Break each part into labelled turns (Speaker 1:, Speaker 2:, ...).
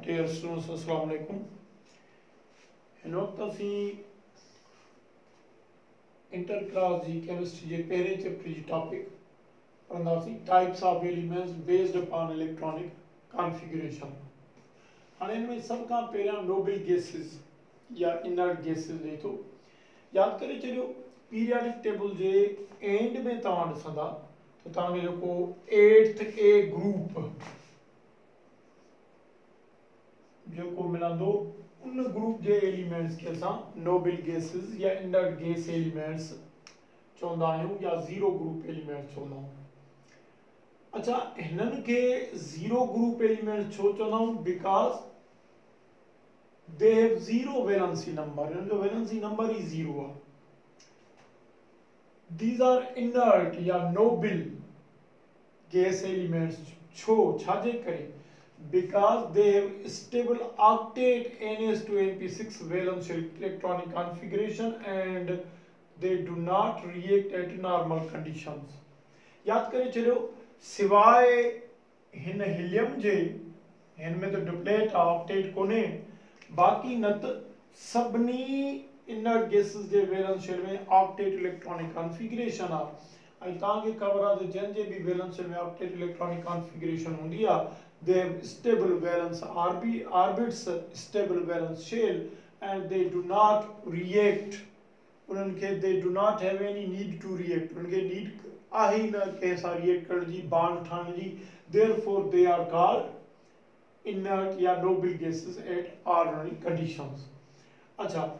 Speaker 1: Dear students, Assalamu alaikum. हिन वक्त असी इंटर क्लास जी केमिस्ट्री जे पहले चैप्टर जी टॉपिक पढ़ंदासीं types of elements based upon electronic configuration. हाणे इनमें सब खां पहिरियां नोबल गैसेस या इनर्ट गैसेस ॾे थो। यादि करे छॾियो पीरियाडिक टेबल जे एंड में तव्हां ॾिसंदा त तव्हांखे जेको 8th A ग्रुप जो मिलंदो उन ग्रुप जे एलिमेंट्स के असां नोबल गैसेस या इनर्ट गैस एलिमेंट्स चवंदा आहियूं या ज़ीरो ग्रुप एलिमेंट्स चवंदा आहियूं। अच्छा, हिननि खे ज़ीरो ग्रुप एलिमेंट्स छो चवंदा आहियूं? Because they have zero valency number, हिननि जो वैलेंसी नंबर ही ज़ीरो आहे। दीज आर इनर्ट या नोबल गैस एलिमेंट्स। छो? छाजे करे? Because they have stable octet NS2 NP6 valence electronic configuration and they do not react at normal conditions. याद करे चलो सिवाय हिन हीलियम जे हिन में तो डुप्लेट ऑक्टेट कोने, बाकी न त सभनी इनर्ट गैसेस जे वैलेंस शेल में ऑक्टेट इलेक्ट्रॉनिक कॉन्फ़िगरेशन आ। ऐं तव्हांखे ख़बर आहे त जंहिं जे बि वैलेंस शेल में ऑक्टेट इलेक्ट्रॉनिक कॉन्फ़िगरेशन हूंदी आहे, they have stable valence orbits, stable valence shell, and they do not react. उनके they do not have any need to react. उनके need आहे ही न कैसा react करण जी, bond ठाहिण जी। Therefore they are called inert या noble gases at ordinary conditions. अच्छा,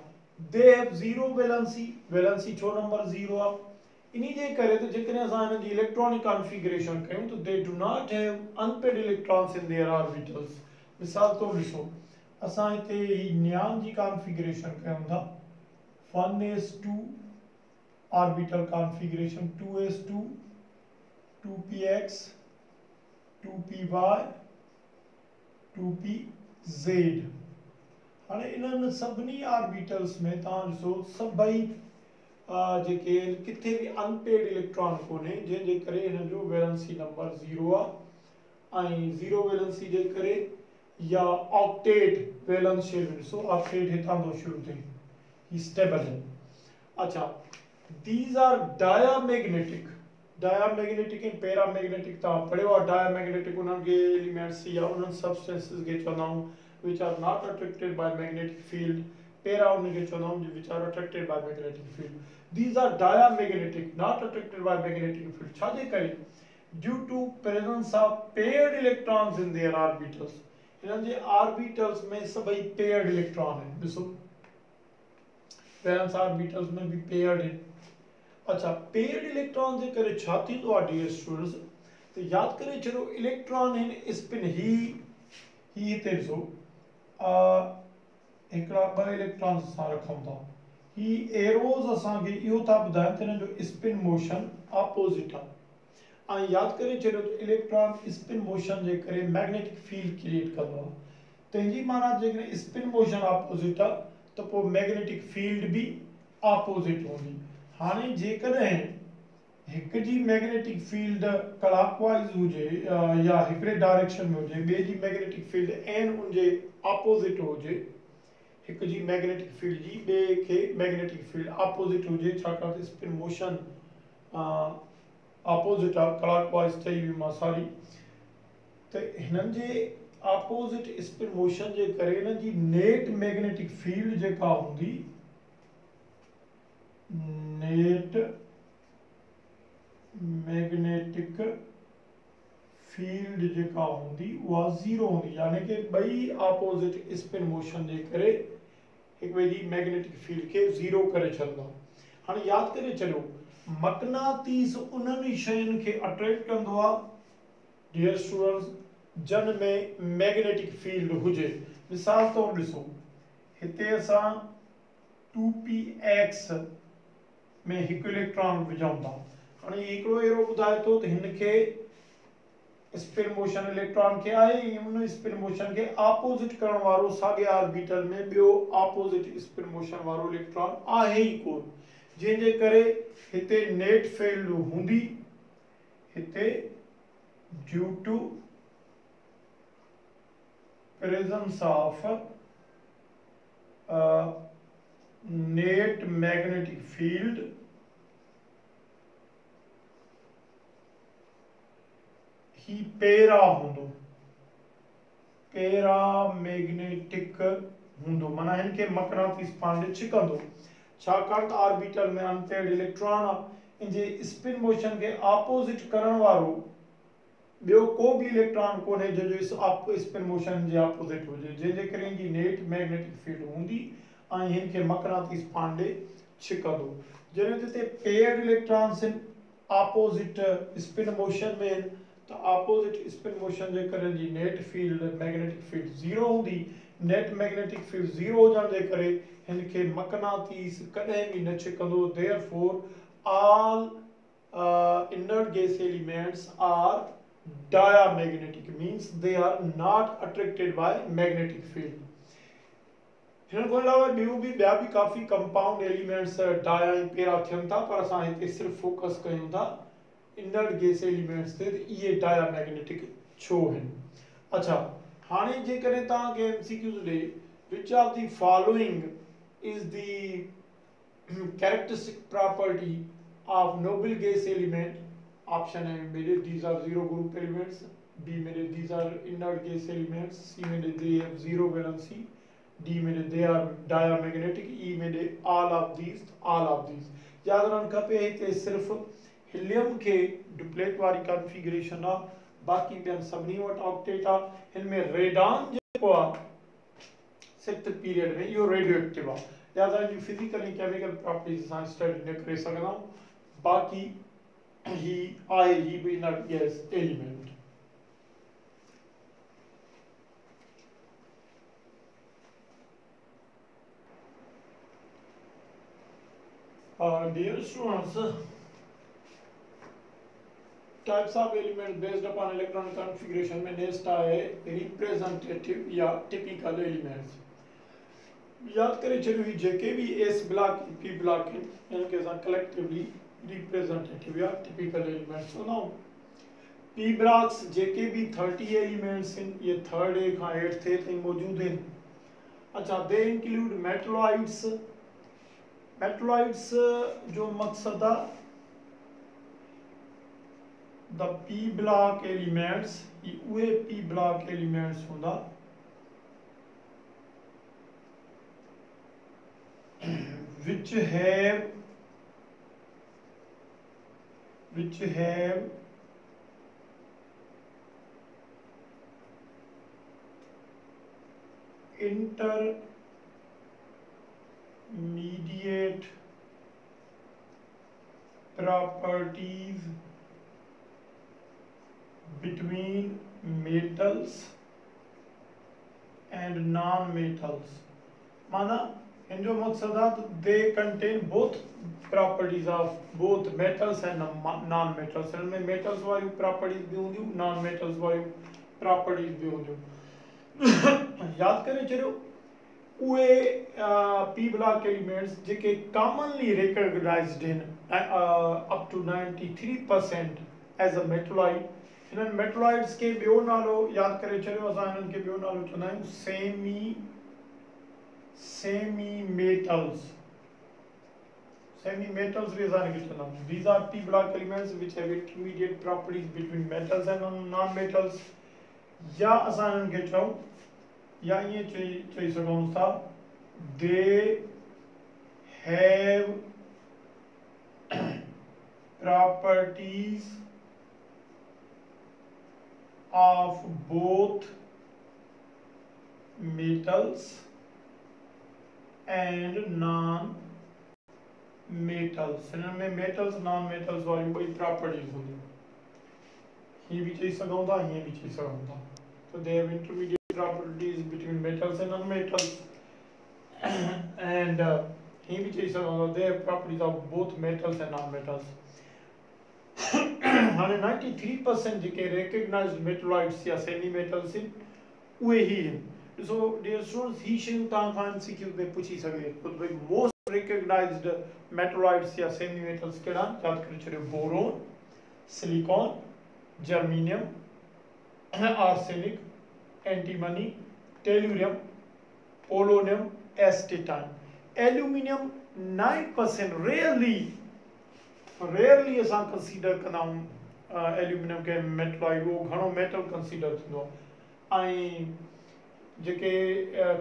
Speaker 1: they have zero valency. valency छो number 0 आहे? इन्हीं जे करे तो जेकॾहिं असां हिन जी इलेक्ट्रॉनिक कॉन्फ़िगरेशन कयूं तो they do not have unpaired electrons in their orbitals. मिसाल तौर ॾिसो, असां हिते ही नियान जी कॉन्फ़िगरेशन कयूं था 1s2 orbital configuration, 2s2 2px 2py 2pz। हाणे इन्हनि सभिनी ऑर्बिटल्स में तव्हां ॾिसो सभई जेके किथे भी अनपेड इलेक्ट्रॉन कोने, जंहिंजे करे हिन जो वैलेंसी नंबर 0 आहे। ऐं ज़ीरो वैलेंसी जे करे या ऑक्टेट वैलेंस शेल ॾिसो, ऑक्टेट हितां खां शुरू थिए, ही स्टेबल है। अच्छा, दीज आर डायामैग्नेटिक। डायामैग्नेटिक ऐं पैरामैग्नेटिक तव्हां पढ़ियो आहे। डायामैग्नेटिक उन्हनि खे एलिमेंट्स या उन्हनि सब्सटेंसेस खे चवंदा आहियूं which are not attracted by magnetic field. Para उनखे चवंदा आहियूं which are attracted by magnetic field. These are diamagnetic, not attracted by magnetic field. छाजे करे? Due to presence of paired electrons in their orbitals. हिननि जे orbitals में सभई paired electron हैं। ॾिसो, valence orbitals में भी paired हैं। अच्छा, paired electron जे करे छा थींदो आहे dear students? तो याद करे चलो इलेक्ट्रॉन हिन स्पिन ही हिते ॾिसो, हिकिड़ा 2 इलेक्ट्रॉन्स असां रखूं था। ही एरोज असांखे इहो था ॿुधाइनि त हिननि जो स्पिन मोशन ऑपोजिट आहे। ऐं यादि करे छॾियो त इलेक्ट्रॉन स्पिन मोशन जे करे मैग्नेटिक फील्ड क्रिएट कंदो आहे। तंहिंजी माना जेकॾहिं स्पिन मोशन ऑपोजिट आहे त पोइ मैग्नेटिक फील्ड भी ऑपोजिट हूंदी। हाणे जेकॾहिं हिक जी मैग्नेटिक फील्ड क्लॉकवाइज हुजे या हिकिड़े डायरेक्शन में हुजे, ॿिए जी मैग्नेटिक फील्ड एन उनजे ऑपोजिट हुजे, हिक जी मैग्नेटिक फील्ड जी ॿिए खे मैग्नेटिक फील्ड ऑपोजिट हुजे, छाकाणि त स्पिन मोशन ऑपोजिट आहे, क्लॉकवाइज चई हुई मां सॉरी। त हिननि जे ऑपोजिट स्पिन मोशन जे करे हिननि जी नेट मैग्नेटिक फील्ड जेका हूंदी, नेट मैग्नेटिक फील्ड जेका हूंदी उहा 0 हूंदी, यानी कि ॿई ऑपोजिट स्पिन मोशन जे करे हिक ॿिए जी मैग्नेटिक फील्ड खे 0 करे छॾंदा। हाणे यादि करे चलो मक़नातीस उन्हनि शयुनि खे अट्रैक्ट कंदो आहे डियर स्टूडेंट्स जन में मैग्नेटिक फील्ड हुजे। मिसाल तौर ॾिसो, हिते असां 2px में हिकु इलेक्ट्रॉन विझूं था। हाणे हिकिड़ो एरो ॿुधाए थो त हिन खे स्पिन मोशन इलेक्ट्रॉन खे आहे, ऐं उन स्पिन मोशन खे ऑपोजिट करण वारो साॻे ऑर्बिटल में ॿियो ऑपोजिट स्पिन मोशन वारो इलेक्ट्रॉन आहे ही कोन, जंहिंजे करे हिते नेट फील्ड हूंदी, हिते due to presence of net magnetic field ही पैरा हूंदो, पैरामैग्नेटिक हूंदो, माना हिनखे मक़नातीस पांडे छिकंदो, छाकाणि त ऑर्बिटल में अनपेयर्ड इलेक्ट्रॉन आहे, जे स्पिन मोशन के ऑपोजिट करण वारो ॿियो को भी इलेक्ट्रॉन कोन्हे जंहिंजो स्पिन मोशन जे ऑपोजिट हुजे, जंहिंजे करे इनजी नेट मैग्नेटिक फील्ड हूंदी ऐं हिनखे मक़नातीस पांडे छिकंदो। जॾहिं जिते पेयर्ड इलेक्ट्रॉन्स आहिनि ऑपोजिट स्पिन मोशन में आहिनि त ऑपोजिट स्पिन मोशन जे करे जी net field magnetic field zero हूंदी। नेट मैग्नेटिक फील्ड ज़ीरो हुजण जे करे हिनखे मक़नातीस कॾहिं भी न छिकंदो। Therefore all inert gas elements are diamagnetic, means they are not attracted by magnetic field। हिन को अलावा ॿिया भी काफ़ी कंपाउंड एलिमेंट्स डाया ऐं पैरा थियनि था, पर असां हिते सिर्फ़ फोकस कयूं था इनर्ट गैस एलिमेंट्स ते, इहे डायामैग्नेटिक छो आहिनि। अच्छा, हाणे जेकॾहिं तव्हांखे एमसीक्यूज़ ॾे which of the following is the characteristic property of noble gas element, option A मेरे these are zero group elements, B मेरे these are inert gas elements, C मेरे they have zero valency, D मेरे they are diamagnetic, E मेरे all of these। याद रखण खपे हिते सिर्फ़ हीलियम के डुप्लेट वारी कॉन्फ़िगरेशन आ, बाक़ी ॿियनि सभिनी वटि ऑक्टेट आ। हिन में रेडॉन जेको आ 6th पीरियड में इहो रेडियो एक्टिव आ, याद रखो फिजिकल ऐं केमिकल प्रॉपर्टीज असां स्टडी न करे सघंदा, बाकी ही आहे ही भी inert gas element. Dear students, types of elements based upon electron configuration में नेक्स्ट आए रिप्रेजेंटेटिव या टिपिकल एलिमेंट्स। याद करे चलो ही जेके भी एस ब्लॉक पी ब्लॉक इनके साथ कलेक्टिवली रिप्रेजेंटेटिव या टिपिकल एलिमेंट्स हो ना। पी ब्लॉक्स जेके भी 30 एलिमेंट्स इन ये 3rd A का 8th A तक मौजूद हैं। अच्छा, दे इंक्लूड मेटलॉइड्स। मेटलॉइड्स जो मकसद है द पी ब्लॉक एलिमेंट्स, ये उहे पी ब्लॉक एलिमेंट्स होंदा which have intermediate properties between metals and non-metals। माना इनजो मकसद है they contain both properties of both metals and non-metals। इनमें metals वाली properties भी होंगी, non-metals वाली properties भी होंगी। याद करें चलो उहे P block elements JK commonly recognized in up to 93% as a metalloid। इन्हनि मेटलॉइड्स के ॿियो नालो याद करे चलो, असां इन्हनि खे ॿियो नालो चवंदा आहियूं semi metals। semi metals भी असां इनखे चवंदा आहियूं। these are p block elements which have intermediate properties between metals and non metals। या असां इन्हनि खे चऊं या ईअं चई सघूं था they have properties of both metals and non-metals। इनमें metals non-metals वाली कोई properties होंगी, ये भी चई सघूं था, ये भी चई सघूं था। So they have intermediate properties between metals and non-metals, and ये भी चई सघूं था they have properties of both metals and non-metals। हाणे 93% जेके recognized metalloids या semi metals आहिनि उहे ही आहिनि। So dear students, ही शयूं तव्हां खां MCQ में पुछी सघे तो भाई most recognized metalloids या semi metals कहिड़ा याद करे छॾियो, boron, silicon, germanium, arsenic, antimony, tellurium, polonium, astatine. Aluminium 9% rarely असां कंसीडर कंदा आहियूं एल्यूमिनियम के मेटलॉइड, वो घणो मेटल कंसीडर थींदो आहे। ऐं जेके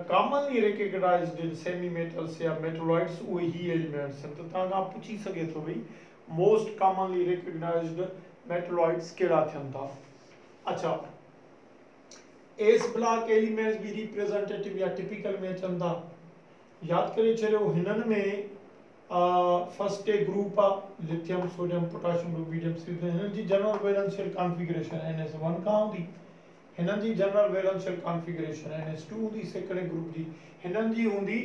Speaker 1: कॉमनली रिकग्नाइज्ड सेमी मेटल्स या मेटलॉइड्स उहे ही एलिमेंट्स आहिनि। त तव्हां खां पुछी सघे थो भई मोस्ट कॉमनली रिकग्नाइज्ड मेटलॉइड्स कहिड़ा थियनि था। अच्छा, एस ब्लॉक एलिमेंट्स भी रिप्रेजेंटेटिव या टिपिकल में अचनि था। यादि करे छॾियो, हिननि में फर्स्ट ए ग्रुप आहे lithium, sodium, potassium, rubidium, caesium. हिननि जी जनरल वैलेंशियल कॉन्फ़िगरेशन NS1 खां हूंदी। हिननि जी जनरल वैलेंशियल कॉन्फ़िगरेशन NS2 हूंदी सेकंड ग्रुप जी। हिननि जी हूंदी,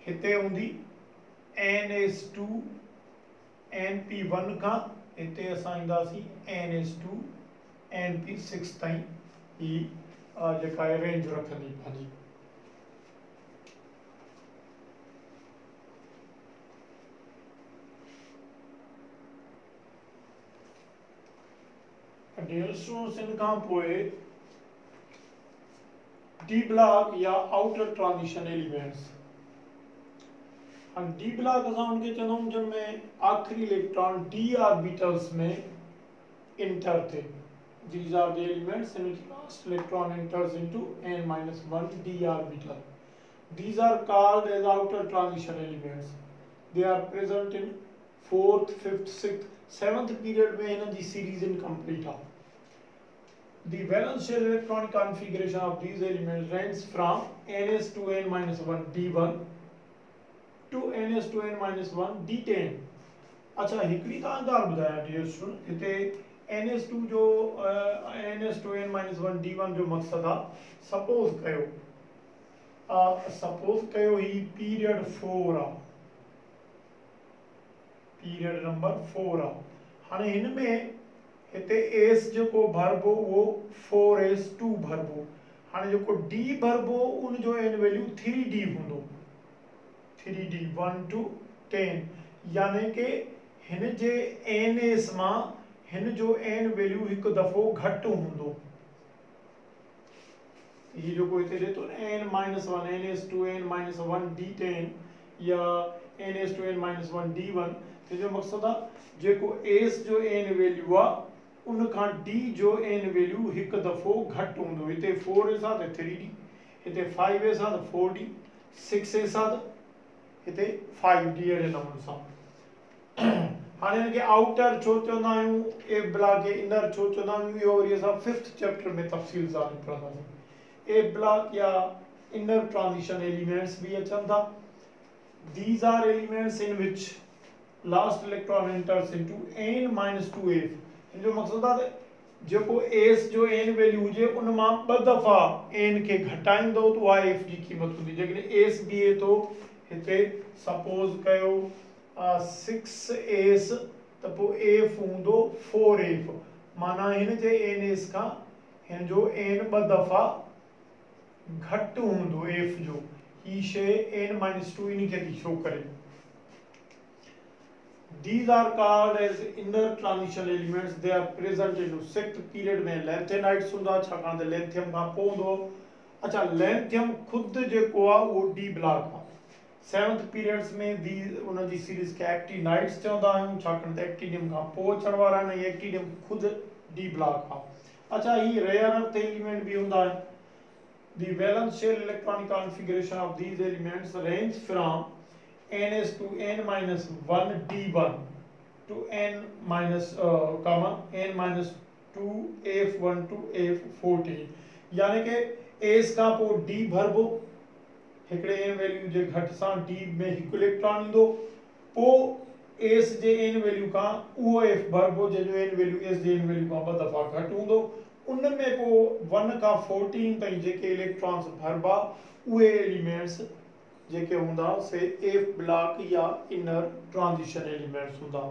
Speaker 1: हिते हूंदी NS2 NP1 खां, हिते असां ईंदासीं NS2 NP6 ताईं ही जेका आहे रेंज रखंदी पंहिंजी। डियर स्टूडेंट्स, इन खां पोइ डी ब्लॉक या outer transition elements. D block असां उनके चवंदा आहियूं जिनमें आखिरी इलेक्ट्रॉन d ऑर्बिटल्स में इंटर थे। These are the elements in which last electron enters into n-1 d orbital. These are called as outer transition elements. They are present in 4th, 5th, 6th, 7th period में इनकी series incomplete है। The valential electronic configuration of these elements ranges from ns2n-1 d1 to ns2n-1 d10। अच्छा, हिकड़ी तव्हां ॻाल्हि ॿुधायां dear student, हिते NS2 जो ns2n-1 d1 जो मक़सद आहे, सपोज कयो ही पीरियड 4 आहे, पीरियड नंबर 4 आहे। हाणे हिन में हिते एस जेको भरबो उहो 4s2 भरबो। हाणे जेको d भरबो उन जो n वैल्यू 3d हूंदो, 3d 1 to 10, यानी कि हिन जे ns मां हिन जो n वैल्यू हिकु दफ़ो घटि हूंदो। ये जेको हिते ॾिए थो n-1 ns2n-1 d10 या ns2n-1 d1, जो मक़सदु आहे जेको s जो n वैल्यू आहे उन खां d जो n वैल्यू हिकु दफ़ो घटि हूंदो। हिते 4s आहे त 3d, हिते 5s आहे त 4d, 6s आहे त हिते 5d अहिड़े नमूने सां। हाणे हिनखे आउटर छो चवंदा आहियूं, ए ब्लॉक खे इनर छो चवंदा आहियूं, इहो वरी असां 5th चैप्टर में तफ़सील सां पढ़ंदासीं। ए ब्लॉक या इनर ट्रांजिशन एलिमेंट्स भी अचनि था। These are elements in which last electron enters into n-2f। इन जो मक़सदु आहे जेको s जो n वैल्यू हुजे उन मां 2 दफ़ा n खे घटाईंदो त उहा f जी क़ीमत हूंदी। जेकॾहिं s बीहे थो, हिते सपोज कयो 6s त पोइ f हूंदो 4f, माना हिन जे ns खां हिन जो n 2 दफ़ा घटि हूंदो f जो। ही शइ n-2 इन खे थी शो करे। These are called as inner transition elements. They are present in 6th period में लैंथेनाइट्स हूंदा, छाकाणि त लैंथियम खां पोइ हूंदो। अच्छा, लैंथियम ख़ुदि जेको आहे उहो डी ब्लॉक आहे। 7th पीरियड्स में दी उन जी सीरीज़ खे एक्टिनाइट्स चवंदा आहियूं, छाकाणि त एक्टिनियम खां पोइ अचण वारा आहिनि। एक्टिनियम ख़ुदि डी ब्लॉक आहे। अच्छा, ही रेयर अर्थ एलिमेंट भी हूंदा आहिनि। The valential electronic configuration of these elements range from ns to n-1 d1 to n-2 f1 to f14, यानी कि s खां पोइ d भरबो, हिकिड़े n वैल्यू जे घटि सां d में हिकु इलेक्ट्रॉन ईंदो, पोइ s जे n वैल्यू खां उहो f भरबो जंहिंजो n वैल्यू s जे n वैल्यू खां 2 दफ़ा घटि हूंदो। उन में पोइ 1 खां 14 ताईं जेके इलेक्ट्रॉन्स भरबा उहे एलिमेंट्स जेके हूंदा से एफ ब्लॉक या इनर ट्रांजिशन एलिमेंट्स हूंदा।